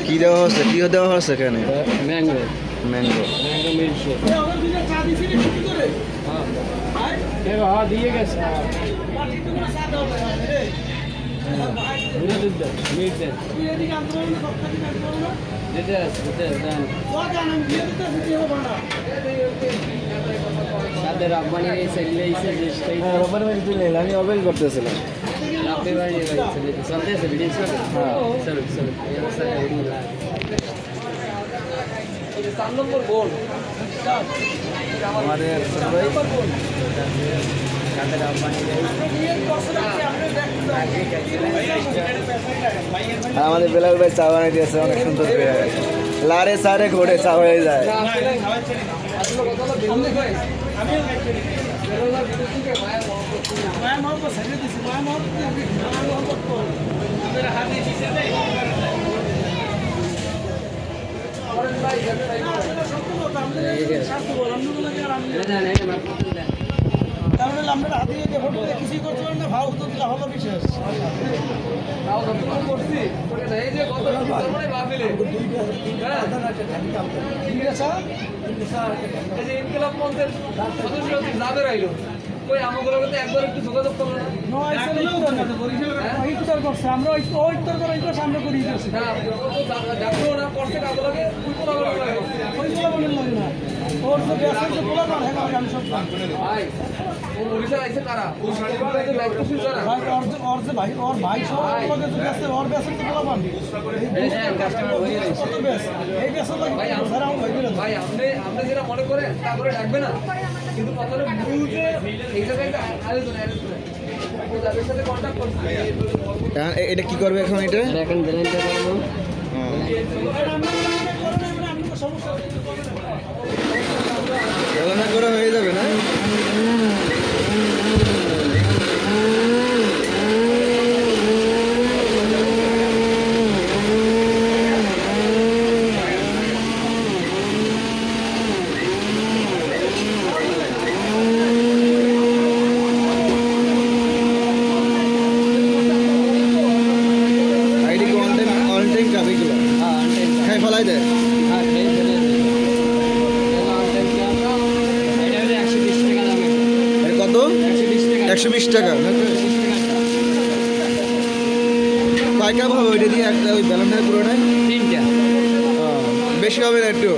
কি দেওয়া হচ্ছে, কি দেওয়া হচ্ছে এখানে? Mango mango. Mango milkshake. হ্যাঁ দিয়ে গেছে। আমি অবেল করতেছিলাম। আমাদের আমাদের বেলাল ভাই চা বানিয়ে দিয়েছে, অনেক সুন্দর করে লারে সারে ঘোরে চা হয়ে যায়। আমরা হাতে কিছুই করতে পারেন না, ভাও তো দিলে হলো বিশেষ। একবার একটু যোগাযোগ করলো না, আমরা আমরা করি দেখো না করছে কাগজকে ওর তো ব্যবসা পোলা আমি সব ভাই ও ওড়িশা আইছে কারা ও শাড়িগুলোতে ব্যাগ খুশি করা ভাই ওর যে ভাই ওর ভাই সব ওকে তো ব্যবসা ওর ব্যবসা তো পোলা পান এই কাস্টমার হয়ে গেছে কত ব্যবসা এই ব্যবসা ভাই ভাই আপনি যেটা মনে করেন তারপরে ডাকবে না, কিন্তু কথাটা বুঝে এই জায়গায় একটা আয়োজন যাদের সাথে কন্ট্যাক্ট করছে। এটা কি করবে এখন? এটা এখন গ্যারান্টি করবো রান্না করা হয়ে যাবে না? আইডি অন টাইম কাজ এগুলো খাই ফেলাই দেয়। কত? 120 টাকা। কয় কাপ হবে ওইটা দিয়ে একটা ওই ব্যালেন্ডার পুরোটাই? 3টা। বেশি হবে না একটু?